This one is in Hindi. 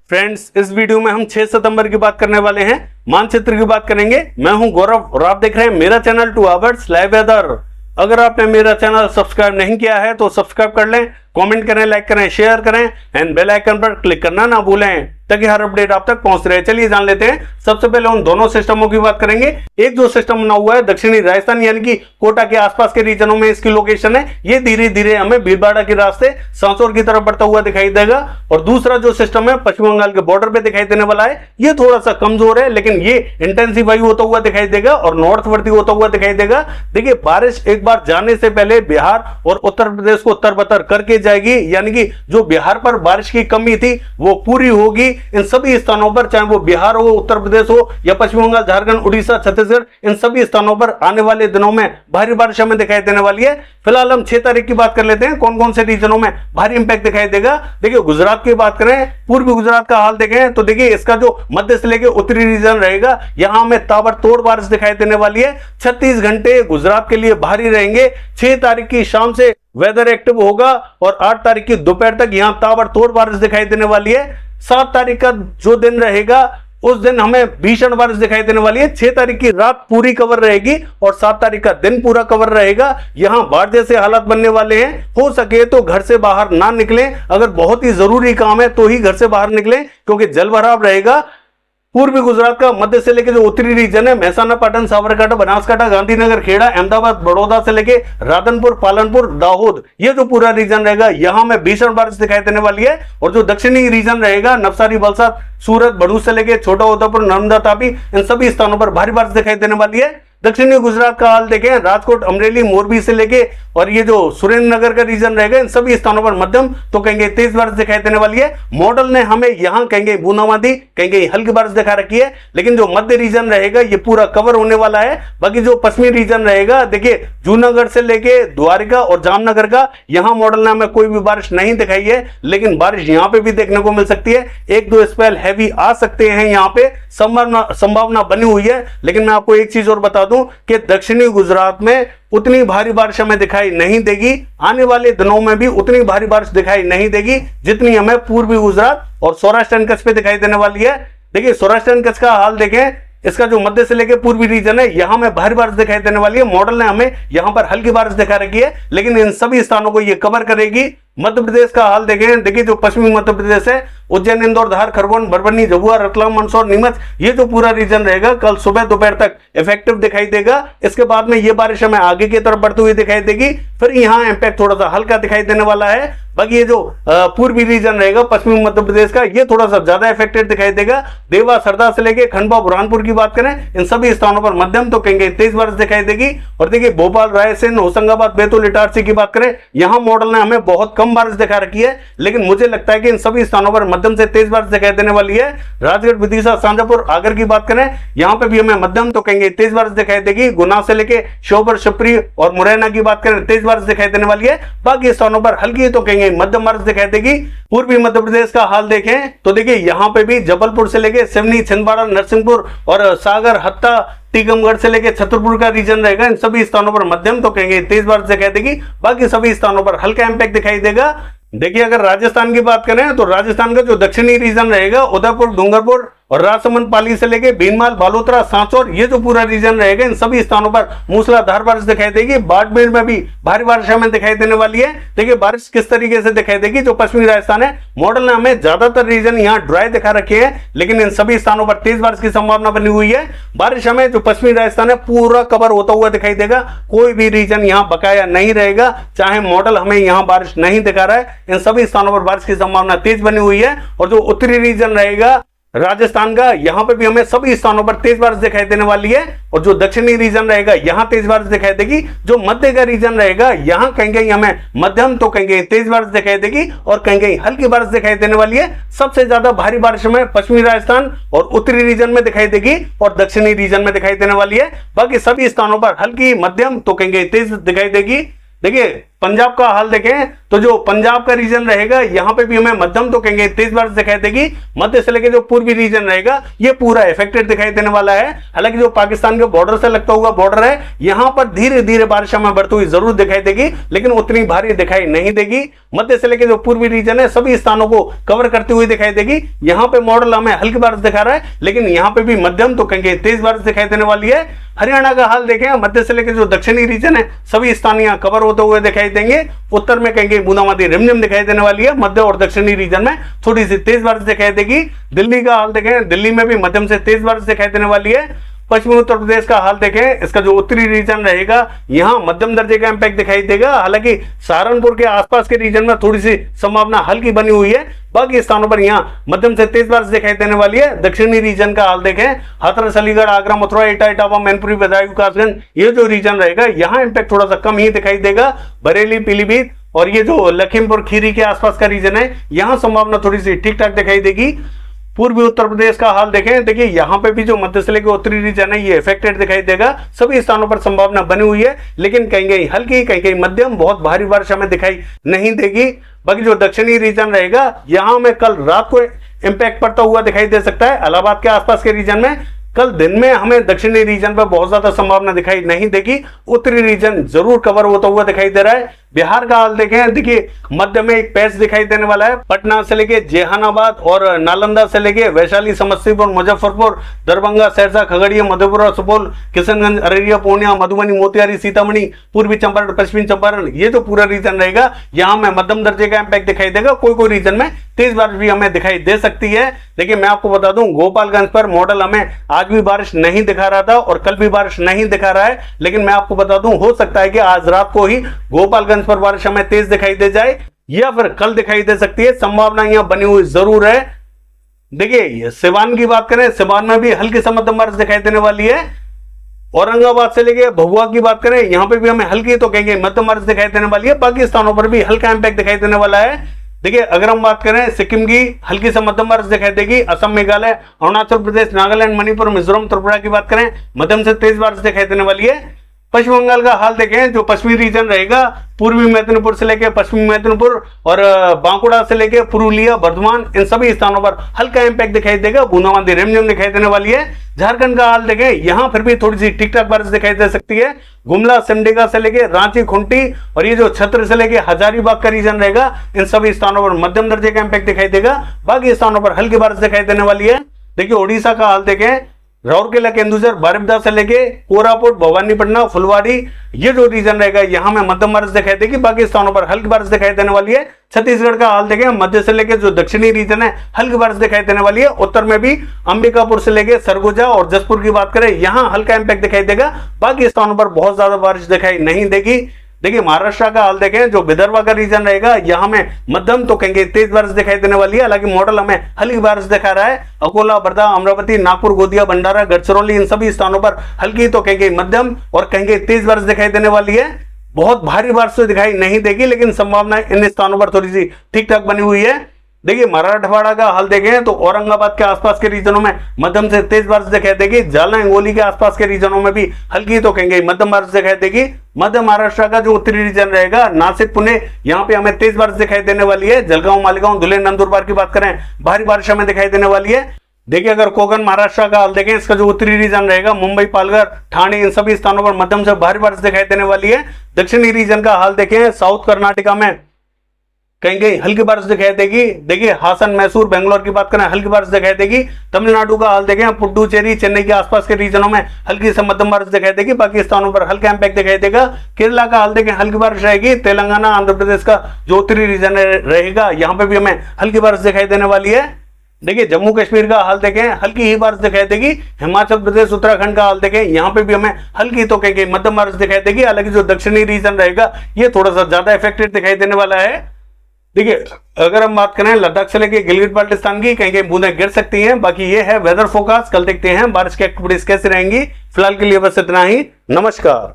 फ्रेंड्स, इस वीडियो में हम 6 सितंबर की बात करने वाले हैं। मानचित्र की बात करेंगे। मैं हूं गौरव और आप देख रहे हैं मेरा चैनल 2 आवर्स लाइव वेदर। अगर आपने मेरा चैनल सब्सक्राइब नहीं किया है तो सब्सक्राइब कर लें, कमेंट करें, लाइक करें, शेयर करें एंड बेल आइकन पर क्लिक करना ना भूलें ताकि हर अपडेट आप तक पहुंच रहे। चलिए जान लेते हैं। सबसे पहले उन दोनों सिस्टमों की बात करेंगे। एक जो सिस्टम बना हुआ है दक्षिणी राजस्थान यानी कि कोटा के आसपास के रीजनों में इसकी लोकेशन है, ये धीरे धीरे हमें भीलवाड़ा के रास्ते सांचौर की तरफ बढ़ता हुआ दिखाई देगा। और दूसरा जो सिस्टम है पश्चिम बंगाल के बॉर्डर पे दिखाई देने वाला है, ये थोड़ा सा कमजोर है लेकिन ये इंटेंसिफाई होता हुआ दिखाई देगा और नॉर्थवर्ती होता हुआ दिखाई देगा। देखिए, बारिश एक बार जाने से पहले बिहार और उत्तर प्रदेश को तरबतर करके जाएगी, यानी कि जो बिहार पर बारिश की कमी थी वो पूरी होगी। इन सभी स्थानों पर, चाहे वो बिहार हो, उत्तर प्रदेश हो या पश्चिम बंगाल, झारखंड, उड़ीसा, छत्तीसगढ़, इन सभी स्थानों पर आने वाले दिनों में भारी बारिश हमें दिखाई देने वाली है। फिलहाल हम 6 तारीख की बात कर लेते हैं, कौन कौन से रीजनों में भारी इंपैक्ट दिखाई देगा। देखिए, गुजरात की बात करें, पूर्वी गुजरात का हाल देखें तो देखिए इसका जो मध्य से लेकर उत्तरी रीजन रहेगा, यहां हमें ताबड़तोड़ बारिश दिखाई देने वाली है। 36 घंटे गुजरात के लिए भारी रहेंगे। 6 तारीख की शाम से वेदर एक्टिव होगा और 8 तारीख की दोपहर तक यहां ताबड़तोड़ बारिश दिखाई देने वाली है। 7 तारीख का जो दिन रहेगा उस दिन हमें भीषण बारिश दिखाई देने वाली है। 6 तारीख की रात पूरी कवर रहेगी और 7 तारीख का दिन पूरा कवर रहेगा। यहां बाढ़ जैसे हालात बनने वाले हैं। हो सके तो घर से बाहर ना निकलें, अगर बहुत ही जरूरी काम है तो ही घर से बाहर निकलें क्योंकि जल भराव रहेगा। पूर्वी गुजरात का मध्य से लेकर जो उत्तरी रीजन है, महसाना, पाटन, साबरकांठा, बनासकांठा, गांधीनगर, खेड़ा, अहमदाबाद, बड़ौदा से लेके राधनपुर, पालनपुर, दाहोद, ये जो पूरा रीजन रहेगा यहां में भीषण बारिश दिखाई देने वाली है। और जो दक्षिणी रीजन रहेगा, नवसारी, वलसाड, सूरत, भरूच से लेके छोटा उदयपुर, नर्मदा, तापी, इन सभी स्थानों पर भारी बारिश दिखाई देने वाली है। दक्षिणी गुजरात का हाल देखें, राजकोट, अमरेली, मोरबी से लेके और ये जो सुरेंद्रनगर का रीजन रहेगा, इन सभी स्थानों पर मध्यम तो कहेंगे तेज बारिश दिखाई देने वाली है। मॉडल ने हमें यहां कहेंगे बूंदाबांदी, कहेंगे हल्की बारिश दिखा रखी है, लेकिन जो मध्य रीजन रहेगा ये पूरा कवर होने वाला है। बाकी जो पश्चिमी रीजन रहेगा, देखिए जूनागढ़ से लेके द्वारिका और जामनगर का, यहां मॉडल ने हमें कोई भी बारिश नहीं दिखाई है, लेकिन बारिश यहां पे भी देखने को मिल सकती है। 1-2 स्पेल हैवी आ सकते हैं, यहां पे संभावना बनी हुई है। लेकिन मैं आपको एक चीज और बता दूं कि दक्षिणी गुजरात में उतनी भारी बारिश हमें दिखाई नहीं देगी। आने वाले दिनों में भी उतनी भारी बारिश दिखाई नहीं देगी जितनी हमें पूर्वी गुजरात और सौराष्ट्र कच्छ पे दिखाई देने वाली है। देखिए, सौराष्ट्र कच्छ का हाल देखें, इसका जो मध्य से लेकर पूर्वी रीजन है यहां में भारी बारिश दिखाई देने वाली है। मॉडल ने हमें यहां पर हल्की बारिश दिखा रखी है, लेकिन इन सभी स्थानों को ये कवर करेगी। मध्य प्रदेश का हाल देखें, देखिए जो पश्चिमी मध्य प्रदेश है, उज्जैन, इंदौर, धार, खरगोन, बरबनी, झबुआ, रतलाम, मंदसौर, नीमच, ये जो पूरा रीजन रहेगा कल सुबह दोपहर तक इफेक्टिव दिखाई देगा। इसके बाद में ये बारिश हमें आगे की तरफ बढ़ती हुई दिखाई देगी, फिर यहाँ इंपैक्ट थोड़ा सा हल्का दिखाई देने वाला है। बाकी ये जो पूर्वी रीजन रहेगा पश्चिमी मध्य प्रदेश का, ये थोड़ा सा ज्यादा इफेक्टेड दिखाई देगा। देवा, सरदा से लेके खंडवा, बुरहानपुर की बात करें, इन सभी स्थानों पर मध्यम तो कहेंगे तेज बारिश दिखाई देगी। और देखिए भोपाल, रायसेन, होशंगाबाद, बैतूल, इटारसी की बात करें, यहां मॉडल ने हमें बहुत कम बारिश दिखा रखी है, लेकिन मुझे लगता है कि इन सभी स्थानों पर मध्यम से तेज बारिश दिखाई देने वाली है। राजगढ़, विदिशा, शाजापुर, आगर की बात करें, यहां पे भी हमें मध्यम तो कहेंगे तेज बारिश दिखाई देगी। गुना से लेके श्योपुर, शिवपुरी और मुरैना की बात करें, तेज बारिश दिखाई देने वाली है। बाकी स्थानों पर हल्की तो कहेंगे मध्यम बारिश दिखाई देगी। पूर्वी मध्य प्रदेश का हाल देखें तो देखिए यहां पे भी जबलपुर से लेके सिवनी, छिंदवाड़ा, नरसिंहपुर और सागर, हत्ता, टीकमगढ़ से लेके छतरपुर का रीजन रहेगा, इन सभी स्थानों पर मध्यम तो कहेंगे तेज बारिश दिखाई देगी। बाकी सभी स्थानों पर हल्का इंपैक्ट दिखाई देगा। देखिए, अगर राजस्थान की बात करें तो राजस्थान का जो दक्षिणी रीजन रहेगा, उदयपुर, डूंगरपुर और राजसमंद, पाली से लेके भीनमाल, बालोतरा, सांचौर, ये जो पूरा रीजन रहेगा, इन सभी स्थानों पर मूसलाधार बारिश दिखाई देगी। बाड़मेर में भी भारी बारिश हमें दिखाई देने वाली है। देखिए बारिश किस तरीके से दिखाई देगी। जो पश्चिमी राजस्थान है, मॉडल ने हमें ज्यादातर रीजन यहाँ ड्राई दिखा रखे हैं, लेकिन इन सभी स्थानों पर तेज बारिश की संभावना बनी हुई है। बारिश हमें जो पश्चिमी राजस्थान है पूरा कवर होता हुआ दिखाई देगा, कोई भी रीजन यहाँ बकाया नहीं रहेगा। चाहे मॉडल हमें यहाँ बारिश नहीं दिखा रहा है, इन सभी स्थानों पर बारिश की संभावना तेज बनी हुई है। और जो उत्तरी रीजन रहेगा राजस्थान का, यहां पे भी हमें सभी स्थानों पर तेज बारिश दिखाई देने वाली है। और जो दक्षिणी रीजन रहेगा यहां तेज बारिश दिखाई देगी। जो मध्य का रीजन रहेगा यहां कहीं हमें मध्यम तो कहीं तेज बारिश दिखाई देगी और कहीं हल्की बारिश दिखाई देने वाली है। सबसे ज्यादा भारी बारिश हमें पश्चिमी राजस्थान और उत्तरी रीजन में दिखाई देगी और दक्षिणी रीजन में दिखाई देने वाली है। बाकी सभी स्थानों पर हल्की, मध्यम तो कहीं तेज दिखाई देगी। देखिए पंजाब का हाल देखें तो जो पंजाब का रीजन रहेगा यहाँ पे भी हमें मध्यम तो कहेंगे तेज बारिश दिखाई देगी। मध्य से लेकर जो पूर्वी रीजन रहेगा ये पूरा इफेक्टेड दिखाई देने वाला है। हालांकि जो पाकिस्तान के बॉर्डर से लगता हुआ बॉर्डर है यहाँ पर धीरे धीरे बारिश हमें बढ़ती हुई जरूर दिखाई देगी, लेकिन उतनी भारी दिखाई नहीं देगी। मध्य से लेकर जो पूर्वी रीजन है सभी स्थानों को कवर करती हुई दिखाई देगी। यहाँ पे मॉडल हमें हल्की बारिश दिखा रहा है, लेकिन यहाँ पे भी मध्यम तो कहेंगे तेज बारिश दिखाई देने वाली है। हरियाणा का हाल देखें, मध्य से लेकर जो दक्षिणी रीजन है सभी स्थान यहाँ कवर होते हुए दिखाई देंगे। उत्तर में कहेंगे बूंदाबांदी रिमझिम दिखाई देने वाली है। मध्य और दक्षिणी रीजन में थोड़ी सी तेज बारिश दिखाई देगी। दिल्ली का हाल देखें, दिल्ली में भी मध्यम से तेज बारिश दिखाई देने वाली है। पश्चिमी उत्तर प्रदेश का हाल देखें, इसका जो उत्तरी रीजन रहेगा यहाँ मध्यम दर्जे का इंपैक्ट दिखाई देगा। हालांकि सहारनपुर के आसपास के रीजन में थोड़ी सी संभावना हल्की बनी हुई है, बाकी स्थानों पर यहाँ मध्यम से तेज बारिश दिखाई देने वाली है। दक्षिणी रीजन का हाल देखें, हाथरस, अलीगढ़, आगरा, मथुरा, एटा, इटावा, मैनपुरी, बदायूं, कासगंज, ये जो रीजन रहेगा यहाँ इंपैक्ट थोड़ा सा कम ही दिखाई देगा। बरेली, पीलीभीत और ये जो लखीमपुर खीरी के आसपास का रीजन है यहाँ संभावना थोड़ी सी ठीक ठाक दिखाई देगी। पूर्वी उत्तर प्रदेश का हाल देखें, देखिए यहाँ पे भी जो मध्य से लेकर उत्तरी रीजन है ये इफेक्टेड दिखाई देगा। सभी स्थानों पर संभावना बनी हुई है, लेकिन कहीं कहीं हल्की, कहीं कहीं मध्यम, बहुत भारी बारिश हमें दिखाई नहीं देगी। बाकी जो दक्षिणी रीजन रहेगा यहाँ में कल रात को इंपैक्ट पड़ता हुआ दिखाई दे सकता है। इलाहाबाद के आसपास के रीजन में कल दिन में हमें दक्षिणी रीजन पर बहुत ज्यादा संभावना दिखाई नहीं देगी। उत्तरी रीजन जरूर कवर होता हुआ दिखाई दे रहा है। बिहार का हाल देखें, देखिए मध्य में एक पैच दिखाई देने वाला है। पटना से लेके जेहानाबाद और नालंदा से लेके वैशाली, समस्तीपुर, मुजफ्फरपुर, दरभंगा, सहरसा, खगड़िया, मधेपुरा, सुपौल, किशनगंज, अररिया, पूर्णिया, मधुबनी, मोतिहारी, सीतामढ़ी, पूर्वी चंपारण, पश्चिमी चंपारण, ये जो पूरा रीजन रहेगा यहाँ में मध्यम दर्जे का इंपैक्ट दिखाई देगा। कोई कोई रीजन में तेज बारिश भी हमें दिखाई दे सकती है। देखिए मैं आपको बता दूं, गोपालगंज पर मॉडल हमें आज भी बारिश नहीं दिखा रहा था और कल भी बारिश नहीं दिखा रहा है, लेकिन मैं आपको बता दूं हो सकता है कि आज रात को ही गोपालगंज पर बारिश हमें तेज दिखाई दे जाए या फिर कल दिखाई दे सकती है। संभावना यहां बनी हुई जरूर है। देखिए सिवान की बात करें, सिवान में भी हल्की से मध्यम बारिश दिखाई देने वाली है। औरंगाबाद से लेके भभुआ की बात करें, यहां पे भी हमें हल्की तो कहेंगे मध्यम बारिश दिखाई देने वाली है। बाकी स्थानों पर भी हल्का इंपैक्ट दिखाई देने वाला है। देखिए अगर हम बात करें सिक्किम की, हल्की से मध्यम बारिश दिखाई देगी। असम, मेघालय, अरुणाचल प्रदेश, नागालैंड, मणिपुर, मिजोरम, त्रिपुरा की बात करें, मध्यम से तेज बारिश दिखाई देने वाली है। पश्चिम बंगाल का हाल देखें, जो पश्चिमी रीजन रहेगा, पूर्वी मेदिनीपुर से लेकर पश्चिमी मेदिनीपुर और बांकुड़ा से लेकर पुरुलिया, बर्धमान, इन सभी स्थानों पर हल्का इंपैक्ट दिखाई देगा। बूंदाबांदी रिमझिम दिखाई देने वाली है। झारखंड का हाल देखें, यहां फिर भी थोड़ी सी ठीक ठाक बारिश दिखाई दे सकती है। गुमला, सिमडेगा से लेकर रांची, खूंटी और ये जो छत्र से लेकर हजारीबाग का रीजन रहेगा, इन सभी स्थानों पर मध्यम दर्जे का इंपैक्ट दिखाई देगा। बाकी स्थानों पर हल्की बारिश दिखाई देने वाली है। देखिए ओडिशा का हाल देखें, राउरकेला, केंदुझर, बारिपदा से लेके कोरापुट, भवानीपटना, फुलवाड़ी, ये जो रीजन रहेगा यहाँ में मध्यम बारिश दिखाई देगी। बाकी स्थानों पर हल्की बारिश दिखाई देने वाली है। छत्तीसगढ़ का हाल देखें, मध्य से लेके जो दक्षिणी रीजन है हल्की बारिश दिखाई देने वाली है। उत्तर में भी अंबिकापुर से लेके सरगुजा और जसपुर की बात करें, यहाँ हल्का इंपैक्ट दिखाई देगा। बाकी स्थानों पर बहुत ज्यादा बारिश दिखाई नहीं देगी। देखिए महाराष्ट्र का हाल देखें, जो विदर्भ का रीजन रहेगा यहाँ में मध्यम तो कहेंगे तेज बारिश दिखाई देने वाली है। हालांकि मॉडल हमें हल्की बारिश दिखा रहा है। अकोला, वर्धा, अमरावती, नागपुर, गोदिया, भंडारा, गढ़चिरौली, इन सभी स्थानों पर हल्की तो कहेंगे मध्यम और कहेंगे तेज बारिश दिखाई देने वाली है। बहुत भारी बारिश तो दिखाई नहीं देगी, लेकिन संभावना इन स्थानों पर थोड़ी सी ठीक ठाक बनी हुई है। देखिए मराठवाड़ा का हाल देखें तो औरंगाबाद के आसपास के रीजनों में मध्यम से तेज बारिश दिखाई देगी। जालना, हिंगोली के आसपास के रीजनों में भी हल्की तो कहेंगे मध्यम बारिश दिखाई देगी। मध्य महाराष्ट्र का जो उत्तरी रीजन रहेगा, नासिक, पुणे, यहाँ पे हमें तेज बारिश दिखाई देने वाली है। जलगांव, मालेगांव, धुले, नंदुरबार की बात करें, भारी बारिश हमें दिखाई देने वाली है। देखिए अगर कोकण महाराष्ट्र का हाल देखें, इसका जो उत्तरी रीजन रहेगा, मुंबई, पालघर, ठाणे, इन सभी स्थानों पर मध्यम से भारी बारिश दिखाई देने वाली है। दक्षिणी रीजन का हाल देखें, साउथ कर्नाटका में कहीं कहीं हल्की बारिश दिखाई देगी। देखिए हासन, मैसूर, बेंगलोर की बात करें, हल्की बारिश दिखाई देगी। तमिलनाडु का हाल देखें, पुडुचेरी, चेन्नई के आसपास के रीजनों में हल्की से मध्यम बारिश दिखाई देगी। बाकी स्थानों पर हल्का इंपैक्ट दिखाई देगा। केरला का हाल देखें, हल्की बारिश रहेगी। तेलंगाना, आंध्र प्रदेश का जो उत्तरी रीजन रहेगा, यहाँ पे भी हमें हल्की बारिश दिखाई देने वाली है। देखिए जम्मू कश्मीर का हाल देखें, हल्की ही बारिश दिखाई देगी। हिमाचल प्रदेश, उत्तराखंड का हाल देखें, यहाँ पे भी हमें हल्की तो कहेंगे मध्यम बारिश दिखाई देगी। हालांकि जो दक्षिणी रीजन रहेगा ये थोड़ा सा ज्यादा इफेक्टेड दिखाई देने वाला है। देखिए अगर हम बात करें लद्दाख से लेके गिलगित बाल्टिस्तान की, कहीं कहीं बूंदें गिर सकती हैं। बाकी ये है वेदर फोरकास्ट। कल देखते हैं बारिश की एक्टिविटीज कैसे रहेंगी। फिलहाल के लिए बस इतना ही। नमस्कार।